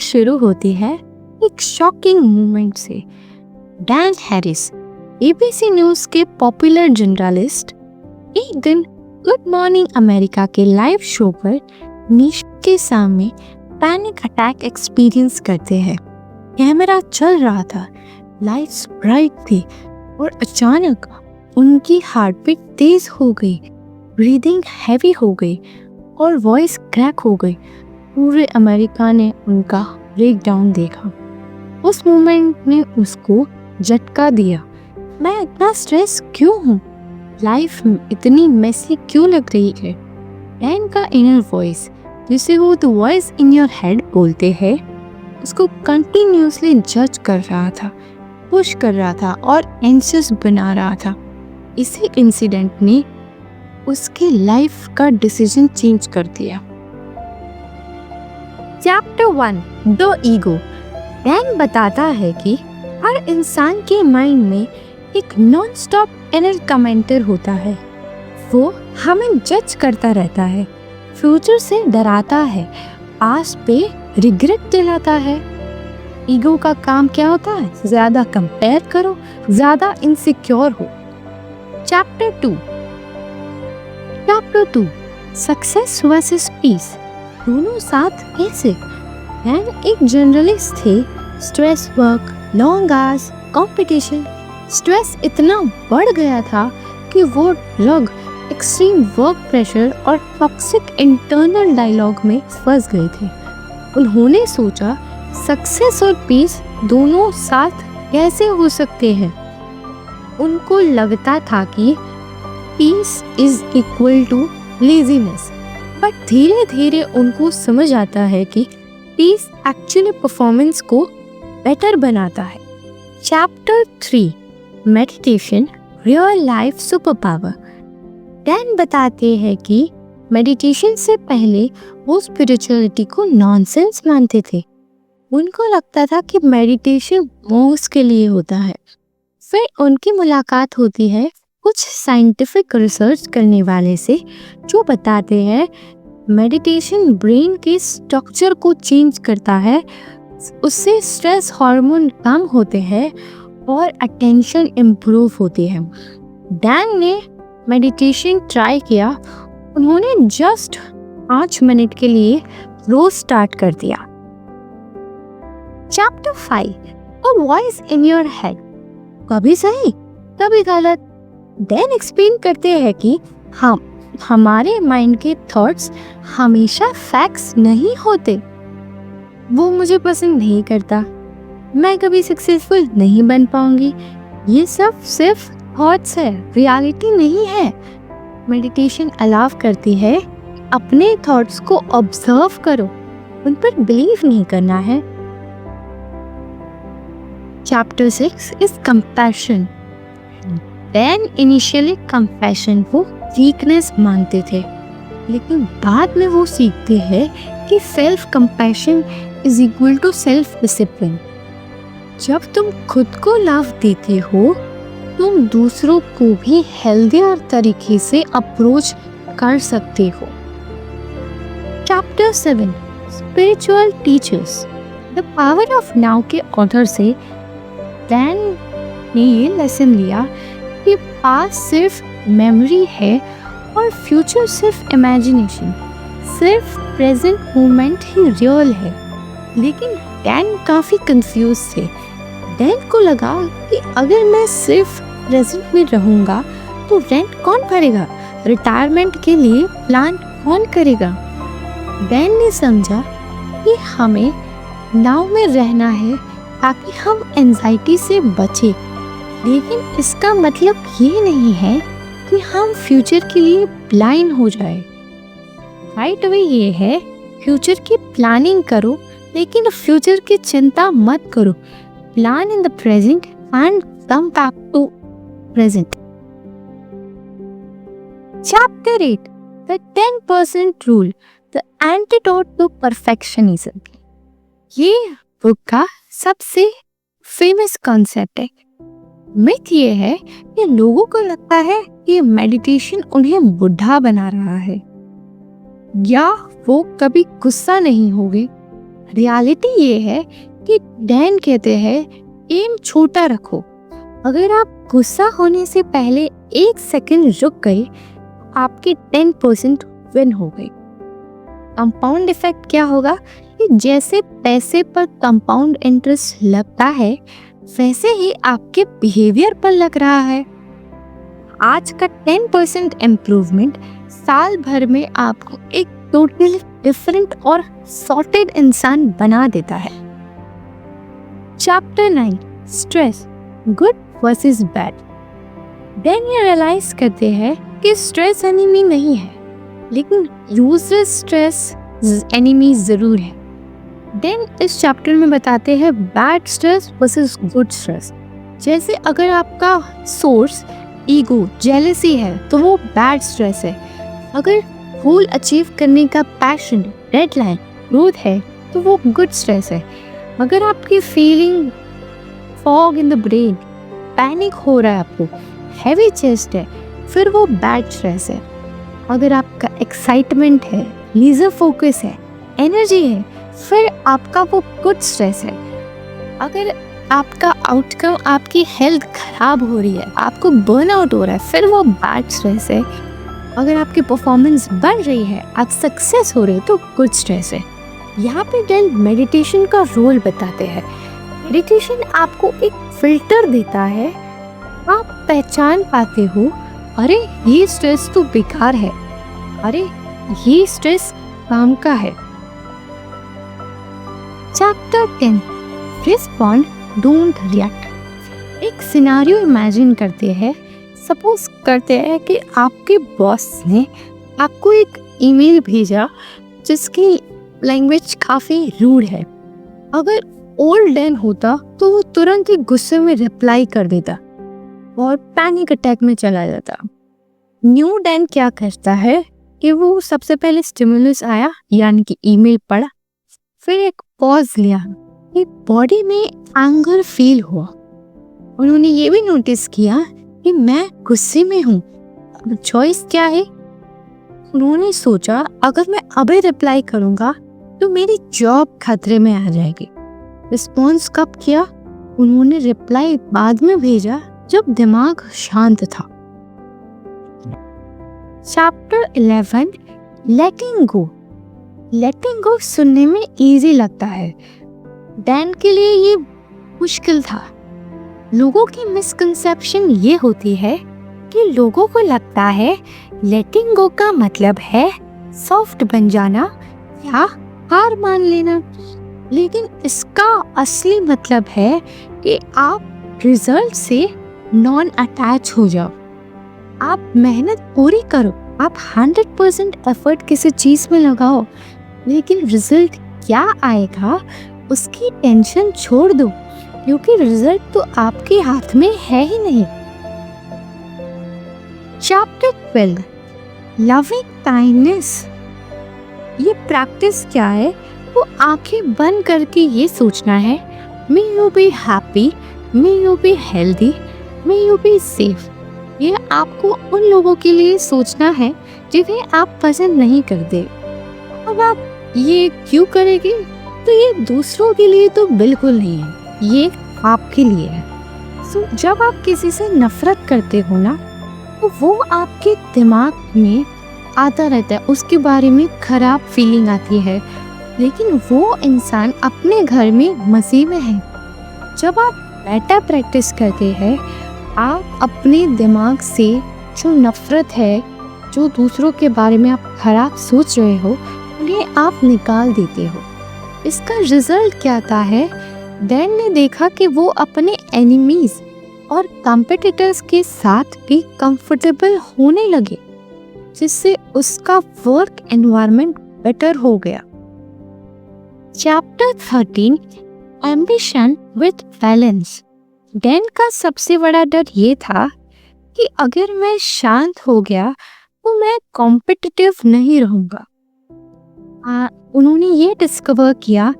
शुरू होती है एक शॉकिंग मोमेंट से। डैन हैरिस, एबीसी न्यूज के पॉपुलर जर्नलिस्ट, एक दिन गुड मॉर्निंग अमेरिका के लाइव शो पर निशा के सामने पैनिक अटैक एक्सपीरियंस करते हैं। कैमरा चल रहा था, लाइट्स ब्राइट थी और अचानक उनकी हार्ट बीट तेज हो गई, ब्रीदिंग हैवी हो गई और वॉइस क्रैक हो गई। पूरे अमेरिका ने उनका ब्रेकडाउन देखा। उस मोमेंट ने उसको झटका दिया। मैं इतना स्ट्रेस क्यों हूँ? लाइफ इतनी मेसी क्यों लग रही है? डैन का इनर वॉइस, जिसे वो the voice in your head बोलते हैं, उसको कंटिन्यूसली जज कर रहा था, पुश कर रहा था और एंशियस बना रहा था। इसी इंसिडेंट ने उसकी लाइफ का डिसीजन चेंज कर दिया। Chapter 1, the ego. डैन बताता है कि हर इंसान के माइंड में एक नॉन स्टॉप इनर कमेंटर होता है। वो हमें जज करता रहता है, फ्यूचर से डराता है, पास्ट पे रिग्रेट दिलाता है। ईगो का काम क्या होता है? ज्यादा कंपेयर करो, ज्यादा इनसिक्योर हो। चैप्टर 2, सक्सेस वर्सेस पीस, दोनों साथ कैसे? डैन एक जर्नलिस्ट थे। Stress, work, long hours, competition. Stress इतना बढ़ गया था कि वो ड्रग, एक्सट्रीम वर्क प्रेशर और टॉक्सिक इंटरनल डायलॉग में फंस गए थे। उन्होंने सोचा सक्सेस और पीस दोनों साथ कैसे हो सकते हैं। उनको लगता था कि peace is equal to laziness, but धीरे धीरे उनको समझ आता है कि पीस एक्चुअली परफॉर्मेंस को बेटर बनाता है। Chapter 3, meditation, real life super power. Dan बताते हैं कि मेडिटेशन से पहले वो स्पिरिचुअलिटी को नॉनसेंस मानते थे। उनको लगता था कि मेडिटेशन मोक्ष के लिए होता है। फिर उनकी मुलाकात होती है कुछ साइंटिफिक रिसर्च करने वाले से, जो बताते हैं मेडिटेशन ब्रेन के स्ट्रक्चर को चेंज करता है, उससे स्ट्रेस हार्मोन कम होते हैं और अटेंशन इम्प्रूव होती है। डैन ने मेडिटेशन ट्राई किया। उन्होंने जस्ट 5 मिनट के लिए रोज स्टार्ट कर दिया। Chapter 5, a voice in your head, कभी सही कभी गलत। डैन एक्सप्लेन करते हैं कि हमारे माइंड के थॉट्स हमेशा फैक्ट्स नहीं होते। वो मुझे पसंद नहीं करता, मैं कभी सक्सेसफुल नहीं बन पाऊंगी, ये सब सिर्फ थॉट्स है, रियलिटी नहीं है। मेडिटेशन अलाउ करती है अपने थॉट्स को ऑब्जर्व करो, उन पर बिलीव नहीं करना है। Chapter 6 is compassion. Dan initially compassion को वीकनेस मानते थे, लेकिन बाद में वो सीखते हैं कि self compassion is equal to self discipline. जब तुम खुद को लव देते हो, तुम दूसरों को भी हेल्दियर तरीके से अप्रोच कर सकते हो। Chapter 7, spiritual teachers, the power of now के ऑथर से डैन ने ये लेसन लिया कि पास्ट सिर्फ मेमोरी है और फ्यूचर सिर्फ इमेजिनेशन, सिर्फ प्रेजेंट मोमेंट ही रियल है। लेकिन डैन काफ़ी कंफ्यूज थे। डैन को लगा कि अगर मैं सिर्फ प्रेजेंट में रहूँगा तो रेंट कौन भरेगा, रिटायरमेंट के लिए प्लान कौन करेगा। डैन ने समझा कि हमें नाउ में रहना है ताकि हम एंजाइटी से बचें, लेकिन इसका मतलब ये नहीं है कि हम फ्यूचर के लिए ब्लाइंड हो जाए। राइट वे ये है, फ्यूचर की प्लानिंग करो लेकिन फ्यूचर की चिंता मत करो। Plan in the present and come back to present. Chapter 8, the 10% rule, the antidote to perfectionism. ये बुक का सबसे फेमस कॉन्सेप्ट है। मिथ ये है कि लोगों को लगता है कि मेडिटेशन उन्हें बुढ़ा बना रहा है, या वो कभी गुस्सा नहीं होंगे, रियलिटी ये है कि डैन कहते हैं एम छोटा रखो। अगर आप गुस्सा होने से पहले 1 सेकंड रुक गए, आपके 10% विन हो गए। कंपाउंड इफेक्ट क्या होगा कि जैसे पैसे पर कंपाउंड इंटरेस्ट लगता है, वैसे ही आपके बिहेवियर पर लग रहा है। आज का 10% इम्प्रूवमेंट साल भर में आपको एक टोटली डिफरेंट और सॉर्टेड इंसान बना देता है। Chapter 9 stress good versus bad. Then ये रियलाइज करते हैं कि स्ट्रेस एनिमी नहीं है, लेकिन यूजलेस स्ट्रेस एनिमी जरूर है। देन इस चैप्टर में बताते हैं bad stress versus good stress. जैसे अगर आपका सोर्स ईगो जेलसी है तो वो बैड स्ट्रेस है। अगर गोल अचीव करने का पैशन डेडलाइन ग्रोथ है तो वो गुड स्ट्रेस है। अगर आपकी feeling fog in the brain, panic हो रहा है आपको, हैवी चेस्ट है, फिर वो बैड स्ट्रेस है। अगर आपका एक्साइटमेंट है, लेजर फोकस है, एनर्जी है, फिर आपका वो गुड स्ट्रेस है। अगर आपका आउटकम, आपकी हेल्थ खराब हो रही है, आपको बर्नआउट हो रहा है, फिर वो बैड स्ट्रेस है। अगर आपकी परफॉर्मेंस बढ़ रही है, आप सक्सेस हो रहे हो, तो गुड स्ट्रेस है। यहाँ पे डेल मेडिटेशन का रोल बताते हैं। मेडिटेशन आपको एक फिल्टर देता है। आप पहचान पाते हो, अरे ये स्ट्रेस तो बेकार है, अरे ये स्ट्रेस काम का है। Chapter 10 respond don't react. एक सिनेरियो इमेजिन करते हैं। सपोज करते हैं कि आपके बॉस ने आपको एक ईमेल भेजा जिसकी लैंग्वेज काफ़ी रूड है। अगर ओल्ड डैन होता तो वो तुरंत ही गुस्से में रिप्लाई कर देता और पैनिक अटैक में चला जाता। न्यू डैन क्या करता है कि वो सबसे पहले स्टिमुलस आया यानी कि ईमेल पढ़ा, फिर एक पॉज लिया, एक बॉडी में एंगर फील हुआ। उन्होंने ये भी नोटिस किया कि मैं गुस्से में हूँ, अब चॉइस क्या है। उन्होंने सोचा अगर मैं अभी रिप्लाई करूँगा तो मेरी जॉब खतरे में आ जाएगी। रिस्पॉन्स कब किया? उन्होंने रिप्लाई बाद में भेजा जब दिमाग शांत था। चैप्टर 11 लेटिंग गो। लेटिंग गो सुनने में इजी लगता है, डैन के लिए ये मुश्किल था। लोगों की मिसकंसेप्शन ये होती है कि लोगों को लगता है लेटिंग गो का मतलब है सॉफ्ट बन जाना या हार मान लेना, लेकिन इसका असली मतलब है कि आप रिजल्ट से नॉन अटैच हो जाओ। आप मेहनत पूरी करो, आप 100% एफर्ट किसी चीज़ में लगाओ, लेकिन रिजल्ट क्या आएगा उसकी टेंशन छोड़ दो, क्योंकि रिजल्ट तो आपके हाथ में है ही नहीं। Chapter 12 loving kindness. ये प्रैक्टिस क्या है? वो आंखें बंद करके ये सोचना है, may you be happy, may you be healthy, may you be safe. ये आपको उन लोगों के लिए सोचना है जिन्हें आप पसंद नहीं करते। अब आप ये क्यों करेंगे? तो ये दूसरों के लिए तो बिल्कुल नहीं है, ये आपके लिए है। सो जब आप किसी से नफरत करते हो ना, तो वो आपके दिमाग में आता रहता है, उसके बारे में खराब फीलिंग आती है, लेकिन वो इंसान अपने घर में मसीह में है। जब आप बेटा प्रैक्टिस करते हैं, आप अपने दिमाग से जो नफरत है, जो दूसरों के बारे में आप खराब सोच रहे हो, उन्हें आप निकाल देते हो। इसका रिजल्ट क्या आता है? डैन ने देखा कि वो अपने एनिमीज और कॉम्पिटिटर्स के साथ भी कंफर्टेबल होने लगे, जिससे उसका वर्क एनवायरनमेंट बेटर हो गया। Chapter 13 ambition with balance. Dan का सबसे बड़ा डर ये था कि अगर मैं शांत हो गया तो मैं कॉम्पिटिटिव नहीं रहूँगा। उन्होंने ये डिस्कवर किया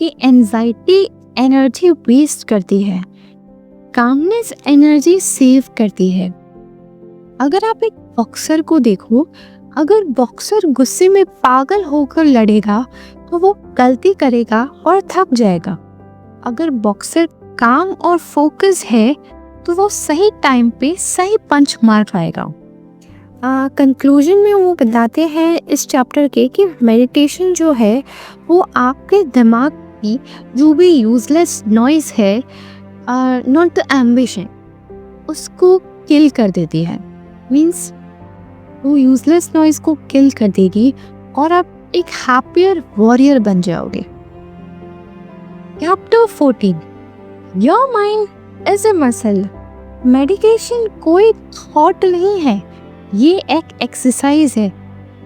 कि एंजाइटी एनर्जी वेस्ट करती है, कामनेस एनर्जी सेव करती है। अगर आप एक बॉक्सर को देखो, अगर बॉक्सर गुस्से में पागल होकर लड़ेगा तो वो गलती करेगा और थक जाएगा। अगर बॉक्सर काम और फोकस है तो वो सही टाइम पे सही पंच मार पाएगा। कंक्लूजन में वो बताते हैं इस चैप्टर के कि मेडिटेशन जो है वो आपके दिमाग की जो भी यूजलेस नॉइज है, नॉट द एम्बिशन, उसको किल कर देती है। मीन्स वो यूजलेस नॉइज को किल कर देगी और आप एक हैप्पियर वॉरियर बन जाओगे। Chapter 14, your mind is a muscle. Meditation कोई थॉट नहीं है, ये एक एक्सरसाइज है।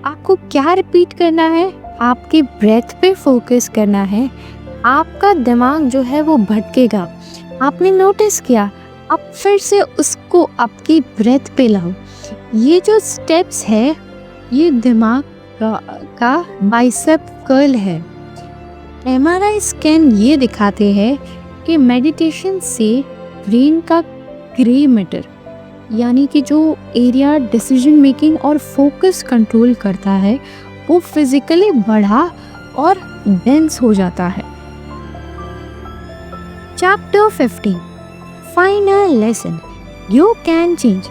आपको क्या रिपीट करना है? आपके ब्रेथ पे फोकस करना है। आपका दिमाग जो है वो भटकेगा, आपने नोटिस किया, आप फिर से उसको आपकी ब्रेथ पे लाओ। ये जो स्टेप्स है ये दिमाग का बाइसेप कर्ल है। MRI स्कैन ये दिखाते हैं कि मेडिटेशन से ब्रेन का ग्रे मैटर, यानी कि जो एरिया डिसीजन मेकिंग और फोकस कंट्रोल करता है, वो फिजिकली बढ़ा और डेंस हो जाता है। Chapter 15, final lesson, you can change.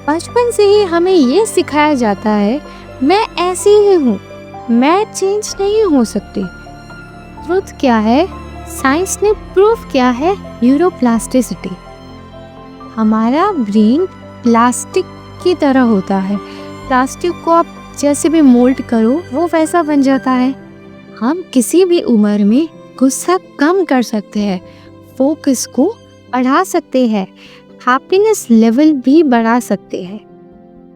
बचपन से ही हमें ये सिखाया जाता है मैं ऐसी ही हूँ, मैं चेंज नहीं हो सकती। ट्रुथ क्या है? साइंस ने प्रूव किया है, न्यूरोप्लास्टिसिटी। हमारा ब्रेन प्लास्टिक की तरह होता है। प्लास्टिक को आप जैसे भी मोल्ड करो वो वैसा बन जाता है। हम किसी भी उम्र में गुस्सा कम कर सकते हैं, फोकस को बढ़ा सकते हैं, हैप्पीनेस लेवल भी बढ़ा सकते हैं।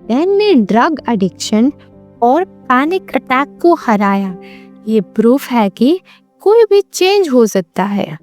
डैन ने ड्रग एडिक्शन और पैनिक अटैक को हराया। ये प्रूफ है कि कोई भी चेंज हो सकता है।